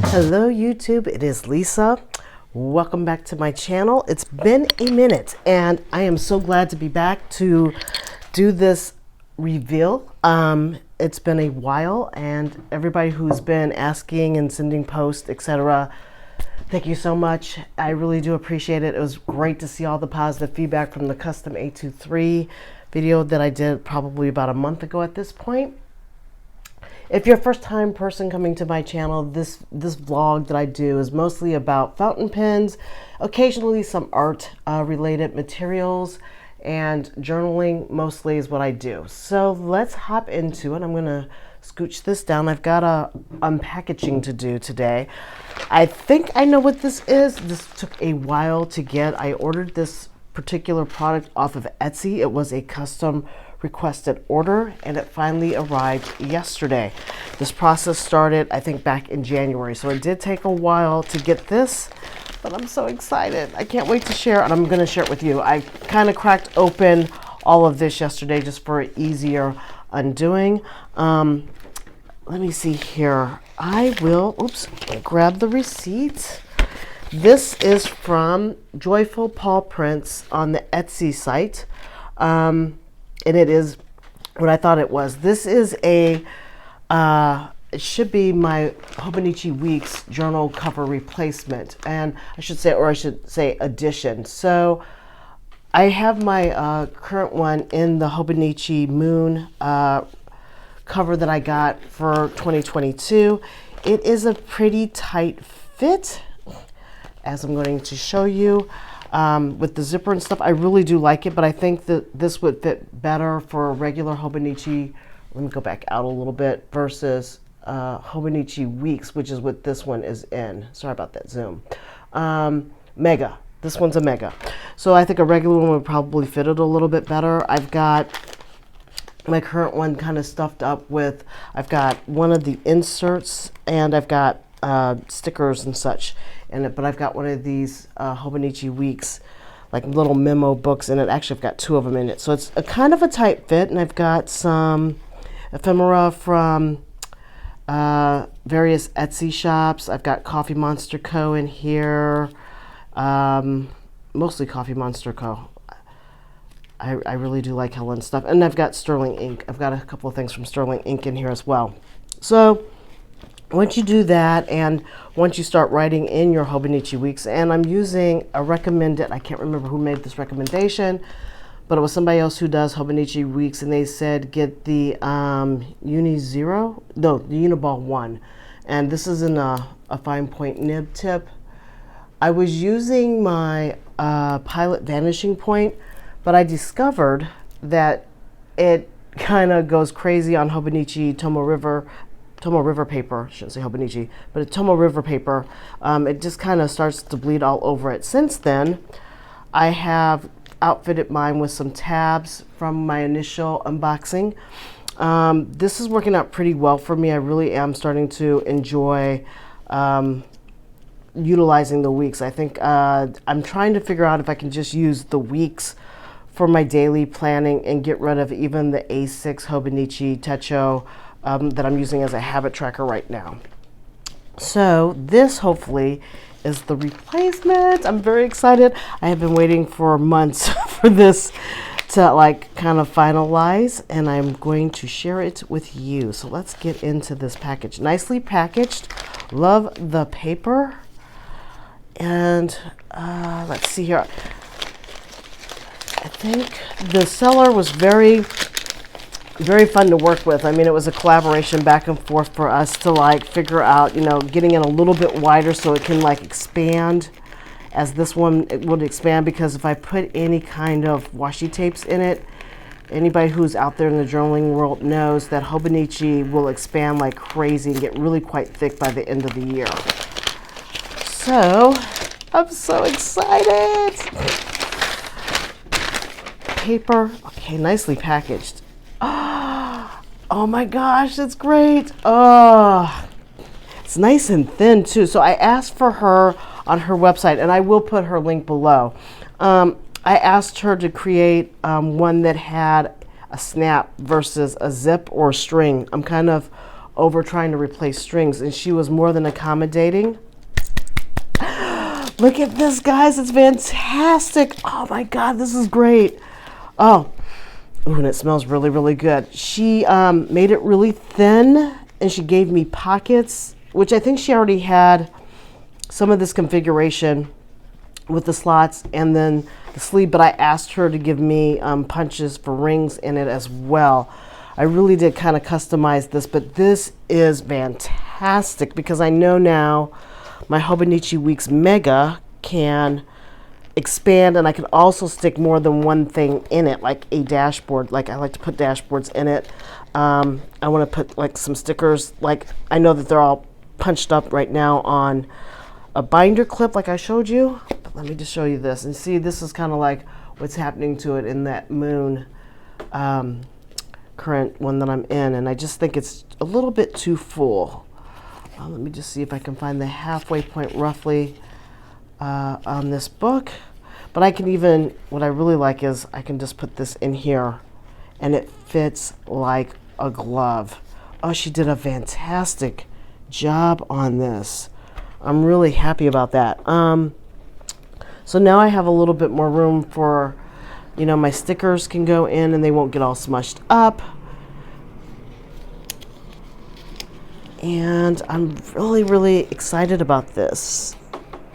Hello YouTube, it is Lisa. Welcome back to my channel. It's been a minute and I am so glad to be back to do this reveal. It's been a while and everybody who's been asking and sending posts, etc. Thank you so much. I really do appreciate it. It was great to see all the positive feedback from the custom A23 video that I did probably about a month ago at this point. If you're a first-time person coming to my channel, this vlog that I do is mostly about fountain pens, occasionally some art related materials, and journaling mostly is what I do. So let's hop into it. I'm gonna scooch this down. I've got a unpackaging to do today. I think I know what this is. This took a while to get. I ordered this particular product off of Etsy. It was a custom requested order and it finally arrived yesterday. This process started I think back in January, so it did take a while to get this, but I'm so excited. I can't wait to share, and I'm going to share it with you. I kind of cracked open all of this yesterday just for easier undoing. Let me see here. I will grab the receipt. This is from Joyful Pawprints on the Etsy site. And it is what I thought it was. This is a, it should be my Hobonichi Weeks journal cover replacement. And I should say addition. So I have my current one in the Hobonichi Moon cover that I got for 2022. It is a pretty tight fit, as I'm going to show you. With the zipper and stuff, I really do like it, but I think that this would fit better for a regular Hobonichi. Let me go back out a little bit versus Hobonichi Weeks, which is what this one is in. Sorry about that zoom. Mega. This one's a Mega. So I think a regular one would probably fit it a little bit better. I've got my current one kind of stuffed up with, I've got one of the inserts and I've got stickers and such in it, but I've got one of these Hobonichi Weeks like little memo books in it. Actually, I've got two of them in it, so it's a kind of a tight fit. And I've got some ephemera from various Etsy shops. I've got Coffee Monster Co. in here, mostly Coffee Monster Co. I really do like Helen's stuff, and I've got Sterling Ink. I've got a couple of things from Sterling Ink in here as well. So once you do that, and once you start writing in your Hobonichi Weeks, and I'm using a recommended, I can't remember who made this recommendation, but it was somebody else who does Hobonichi Weeks, and they said get the Uniball 1. And this is in a fine point nib tip. I was using my Pilot Vanishing Point, but I discovered that it kind of goes crazy on Hobonichi Tomo River paper. I shouldn't say Hobonichi, but a Tomo River paper. It just kind of starts to bleed all over it. Since then, I have outfitted mine with some tabs from my initial unboxing. This is working out pretty well for me. I really am starting to enjoy utilizing the weeks. I think I'm trying to figure out if I can just use the weeks for my daily planning and get rid of even the A6 Hobonichi Techo that I'm using as a habit tracker right now. So this hopefully is the replacement. I'm very excited. I have been waiting for months for this to like kind of finalize, and I'm going to share it with you. So let's get into this package. Nicely packaged. Love the paper. And let's see here. I think the seller was very fun to work with. I mean, it was a collaboration back and forth for us to like figure out, you know, getting it a little bit wider so it can like expand as this one it would expand, because if I put any kind of washi tapes in it, anybody who's out there in the journaling world knows that Hobonichi will expand like crazy and get really quite thick by the end of the year. So I'm so excited. Paper, okay, nicely packaged. Oh my gosh, that's great. Oh, it's nice and thin too. So I asked for her on her website, and I will put her link below. I asked her to create one that had a snap versus a zip or a string. I'm kind of over trying to replace strings, and she was more than accommodating. Look at this, guys. It's fantastic. Oh my God, this is great. Oh, ooh, and it smells really, really good. She made it really thin, and she gave me pockets, which I think she already had some of this configuration with the slots and then the sleeve, but I asked her to give me punches for rings in it as well. I really did kind of customize this, but this is fantastic because I know now my Hobonichi Mega can expand, and I can also stick more than one thing in it, like a dashboard. Like I like to put dashboards in it. I want to put like some stickers. Like I know that they're all punched up right now on a binder clip like I showed you. But let me just show you this. And see, this is kind of like what's happening to it in that moon current one that I'm in. And I just think it's a little bit too full. Let me just see if I can find the halfway point roughly on this book. But I can even, what I really like is I can just put this in here and it fits like a glove. Oh, she did a fantastic job on this. I'm really happy about that. So now I have a little bit more room for, you know, my stickers can go in and they won't get all smushed up. And I'm really, really excited about this.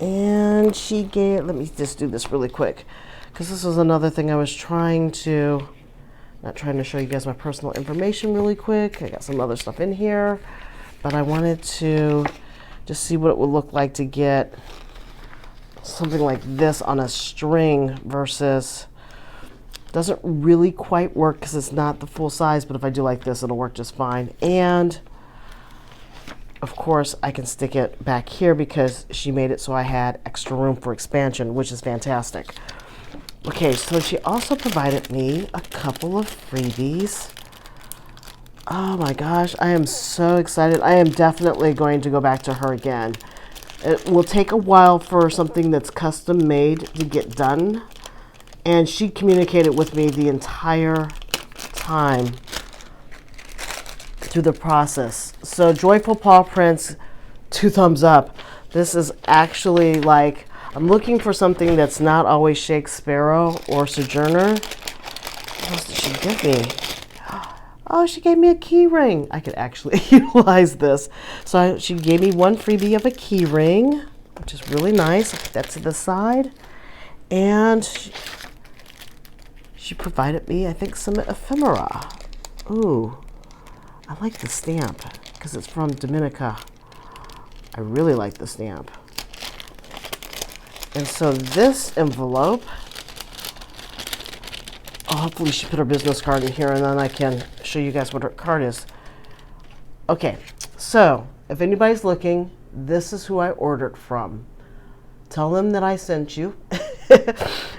And she gave, let me just do this really quick, because this was another thing I was trying to, not trying to show you guys my personal information really quick. I got some other stuff in here, but I wanted to just see what it would look like to get something like this on a string versus, doesn't really quite work because it's not the full size, but if I do like this, it'll work just fine. And of course, I can stick it back here because she made it so I had extra room for expansion, which is fantastic. Okay, so she also provided me a couple of freebies. Oh my gosh, I am so excited. I am definitely going to go back to her again. It will take a while for something that's custom made to get done. And she communicated with me the entire time through the process. So Joyful Pawprints, 2 thumbs up. This is actually like, I'm looking for something that's not always Shake Sparrow or Sojourner. What else did she give me? Oh, she gave me a key ring. I could actually utilize this. So she gave me one freebie of a key ring, which is really nice. I'll put that to the side. And she provided me, I think, some ephemera. Ooh. I like the stamp because it's from Dominica. I really like the stamp. And so this envelope, oh, hopefully she put her business card in here and then I can show you guys what her card is. Okay, so if anybody's looking, this is who I ordered from. Tell them that I sent you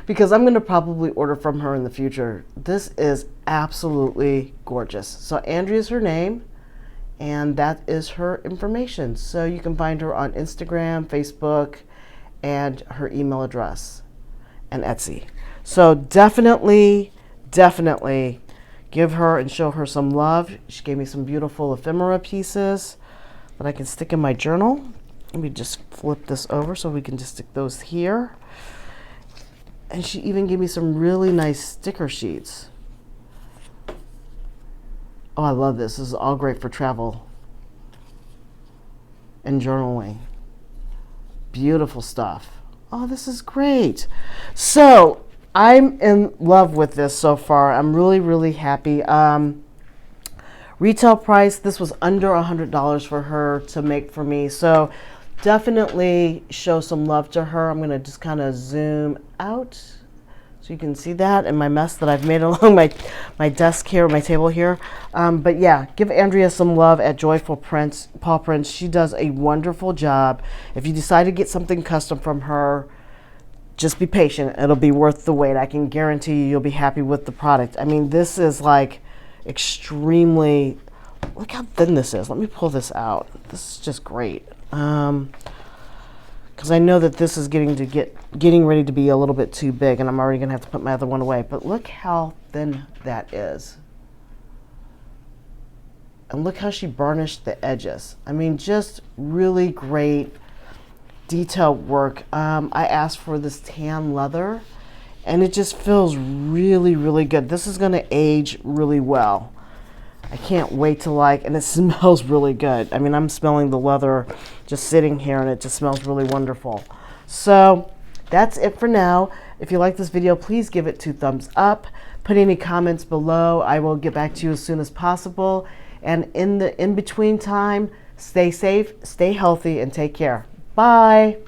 because I'm going to probably order from her in the future. This is absolutely gorgeous. So Andrea's her name, and that is her information. So you can find her on Instagram, Facebook, and her email address, and Etsy. So definitely give her and show her some love. She gave me some beautiful ephemera pieces that I can stick in my journal. Let me just flip this over so we can just stick those here. And she even gave me some really nice sticker sheets. Oh, I love this. This is all great for travel and journaling. Beautiful stuff. Oh, this is great. So I'm in love with this so far. I'm really, really happy. Retail price, this was under $100 for her to make for me. So definitely show some love to her. I'm going to just kind of zoom out so you can see that and my mess that I've made along my desk here, my table here. But yeah, give Andrea some love at Joyful Pawprints. She does a wonderful job. If you decide to get something custom from her, just be patient. It'll be worth the wait. I can guarantee you'll be happy with the product. I mean, this is like extremely, look how thin this is. Let me pull this out. This is just great. Because I know that this is getting ready to be a little bit too big, and I'm already going to have to put my other one away. But look how thin that is. And look how she burnished the edges. I mean, just really great detailed work. I asked for this tan leather, and it just feels really, really good. This is going to age really well. I can't wait to and it smells really good. I mean, I'm smelling the leather just sitting here, and it just smells really wonderful. So that's it for now. If you like this video, please give it 2 thumbs up. Put any comments below. I will get back to you as soon as possible. And in the in-between time, stay safe, stay healthy, and take care. Bye.